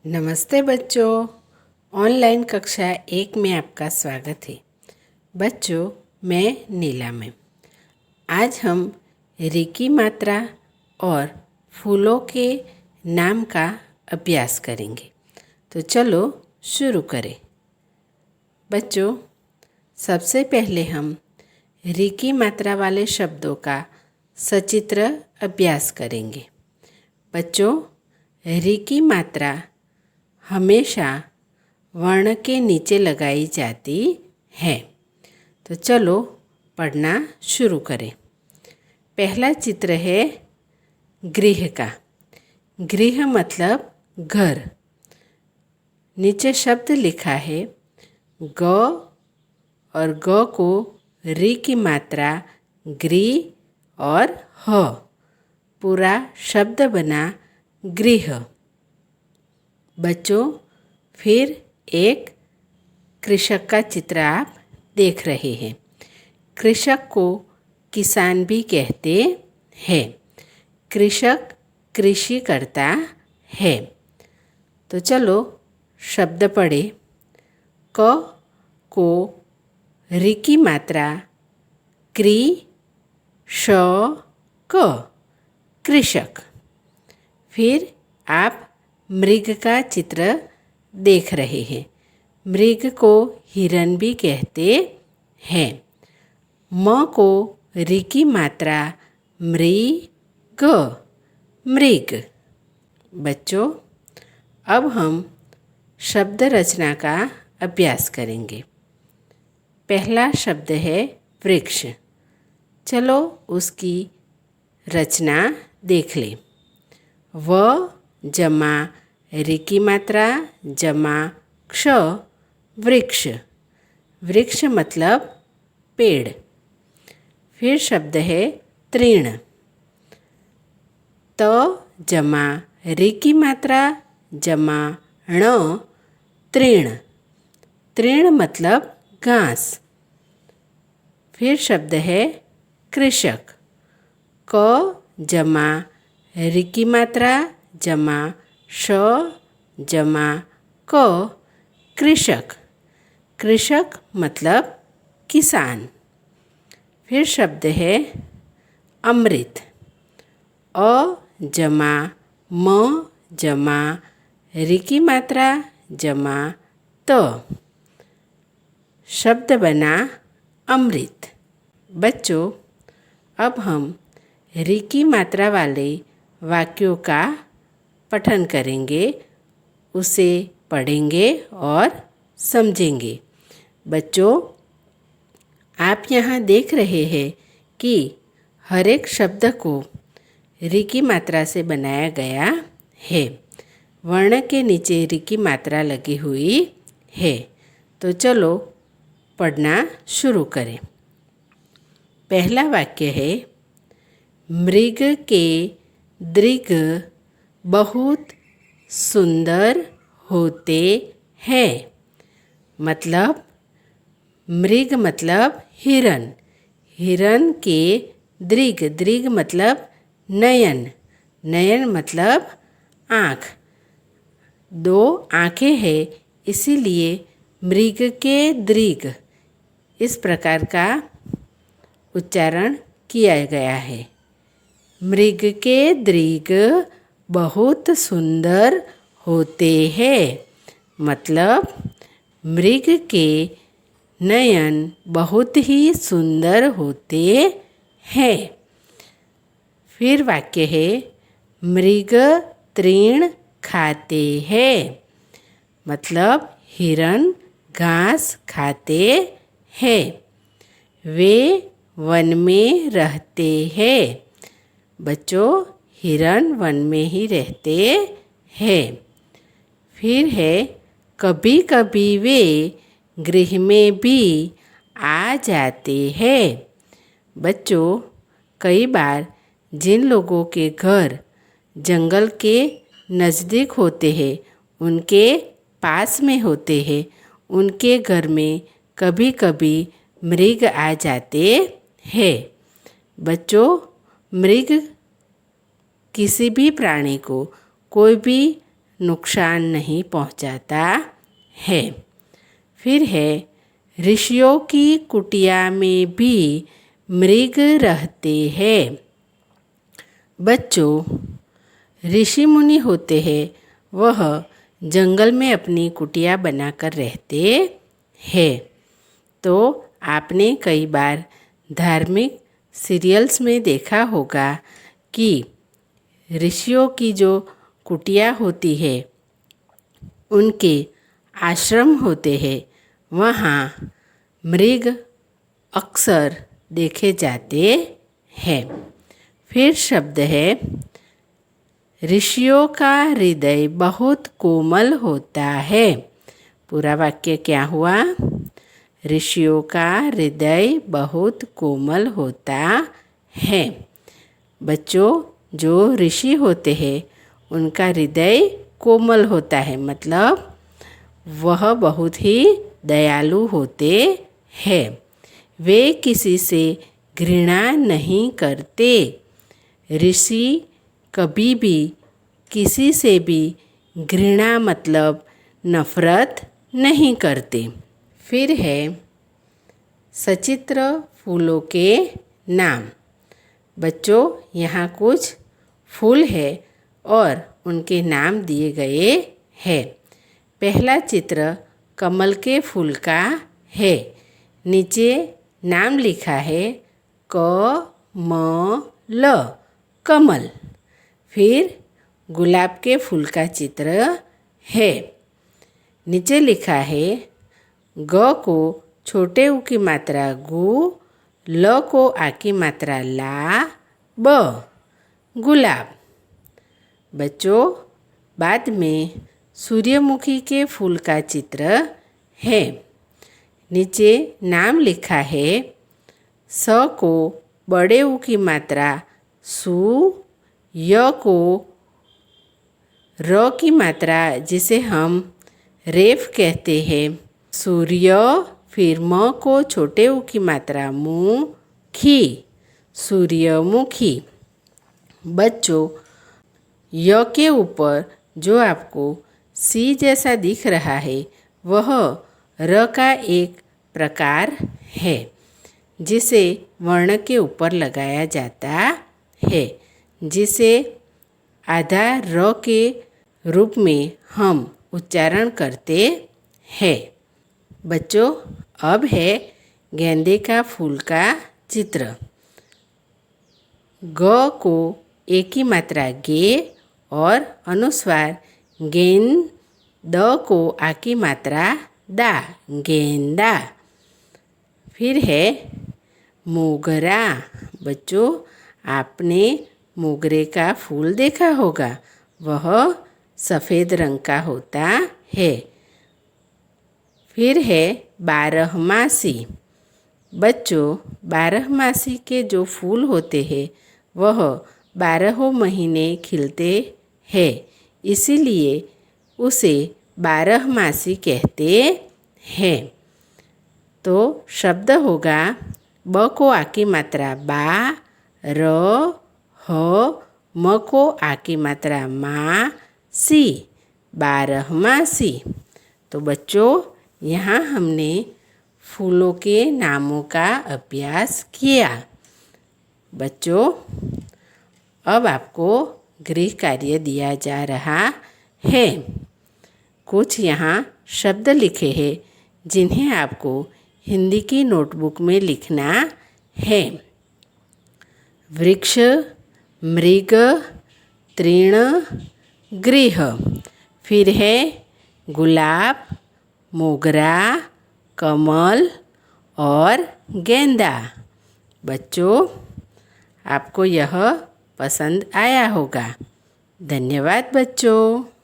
नमस्ते बच्चों, ऑनलाइन कक्षा 1 में आपका स्वागत है। बच्चों, मैं नीला मैम। आज हम री की मात्रा और फूलों के नाम का अभ्यास करेंगे। तो चलो शुरू करें। बच्चों, सबसे पहले हम री की मात्रा वाले शब्दों का सचित्र अभ्यास करेंगे। बच्चों, री की मात्रा हमेशा वर्ण के नीचे लगाई जाती है। तो चलो पढ़ना शुरू करें। पहला चित्र है गृह का। गृह मतलब घर। नीचे शब्द लिखा है ग और ग को री की मात्रा ग्री और ह। पूरा शब्द बना गृह। बच्चों, फिर एक कृषक का चित्र आप देख रहे हैं। कृषक को किसान भी कहते हैं। कृषक कृषि करता है। तो चलो शब्द पढ़े। क को री की मात्रा क्री श क कृषक। फिर आप मृग का चित्र देख रहे हैं। मृग को हिरन भी कहते हैं। म को री की मात्रा मृग मृग। बच्चों, अब हम शब्द रचना का अभ्यास करेंगे। पहला शब्द है वृक्ष। चलो उसकी रचना देख लें। व जमा री की मात्रा जमा क्ष वृक्ष। वृक्ष मतलब पेड़। फिर शब्द है तृण। त जमा री की मात्रा जमा ण तृण। तृण मतलब घास। फिर शब्द है कृषक। क जमा री की मात्रा जमा श जमा क कृषक। कृषक मतलब किसान। फिर शब्द है अमृत। अ जमा म जमा री की मात्रा जमा त। शब्द बना अमृत। बच्चों, अब हम री की मात्रा वाले वाक्यों का पठन करेंगे, उसे पढ़ेंगे और समझेंगे। बच्चों, आप यहाँ देख रहे हैं कि हर एक शब्द को री की मात्रा से बनाया गया है। वर्ण के नीचे री की मात्रा लगी हुई है। तो चलो पढ़ना शुरू करें। पहला वाक्य है मृग के दृग बहुत सुंदर होते हैं। मतलब मृग मतलब हिरन। हिरन के दृग। दृग मतलब नयन। नयन मतलब आँख। दो आँखें हैं, इसीलिए मृग के दृग इस प्रकार का उच्चारण किया गया है। मृग के दृग बहुत सुंदर होते हैं। मतलब मृग के नयन बहुत ही सुंदर होते हैं। फिर वाक्य है मृग तृण खाते हैं। मतलब हिरन घास खाते हैं। वे वन में रहते हैं। बच्चों, हिरन वन में ही रहते हैं। फिर है कभी कभी वे गृह में भी आ जाते हैं। बच्चों, कई बार जिन लोगों के घर जंगल के नज़दीक होते हैं, उनके पास में होते हैं, उनके घर में कभी कभी मृग आ जाते हैं। बच्चों, मृग किसी भी प्राणी को कोई भी नुकसान नहीं पहुंचाता है। फिर है ऋषियों की कुटिया में भी मृग रहते हैं। बच्चों, ऋषि मुनि होते हैं, वह जंगल में अपनी कुटिया बनाकर रहते हैं। तो आपने कई बार धार्मिक सीरियल्स में देखा होगा कि ऋषियों की जो कुटिया होती है, उनके आश्रम होते हैं, वहाँ मृग अक्सर देखे जाते हैं। फिर शब्द है ऋषियों का हृदय बहुत कोमल होता है। पूरा वाक्य क्या हुआ? ऋषियों का हृदय बहुत कोमल होता है। बच्चों, जो ऋषि होते हैं उनका हृदय कोमल होता है, मतलब वह बहुत ही दयालु होते हैं। वे किसी से घृणा नहीं करते। ऋषि कभी भी किसी से भी घृणा मतलब नफरत नहीं करते। फिर है सचित्र फूलों के नाम। बच्चों, यहाँ कुछ फूल है और उनके नाम दिए गए हैं। पहला चित्र कमल के फूल का है। नीचे नाम लिखा है कमल, कमल। फिर गुलाब के फूल का चित्र है। नीचे लिखा है ग को छोटे उ की मात्रा गु, ल को आ की मात्रा ला, ब, गुलाब। बच्चों, बाद में सूर्यमुखी के फूल का चित्र है। नीचे नाम लिखा है स को बड़े उ की मात्रा सु, य को र की मात्रा जिसे हम रेफ कहते हैं, सूर्य। फिर म को छोटे उ की मात्रा मु, खी, सूर्यमुखी। बच्चों, य के ऊपर जो आपको सी जैसा दिख रहा है वह र का एक प्रकार है जिसे वर्ण के ऊपर लगाया जाता है, जिसे आधा र के रूप में हम उच्चारण करते हैं। बच्चों, अब है गेंदे का फूल का चित्र। ग को एक ही मात्रा गे और अनुस्वार गेंद, द को आ की मात्रा दा, गेंदा। फिर है मोगरा। बच्चों, आपने मोगरे का फूल देखा होगा, वह सफ़ेद रंग का होता है। फिर है बारहमासी। बच्चों, बारहमासी के जो फूल होते हैं वह 12 महीने खिलते हैं, इसीलिए उसे बारहमासी कहते हैं। तो शब्द होगा ब को आ की मात्रा बा, र, ह, म को आ की मात्रा मा, सी, बारहमासी। तो बच्चों, यहाँ हमने फूलों के नामों का अभ्यास किया। बच्चों, अब आपको गृह कार्य दिया जा रहा है। कुछ यहाँ शब्द लिखे हैं जिन्हें आपको हिंदी की नोटबुक में लिखना है। वृक्ष, मृग, तृण, गृह। फिर है गुलाब, मोगरा, कमल और गेंदा। बच्चों, आपको यह पसंद आया होगा। धन्यवाद बच्चों।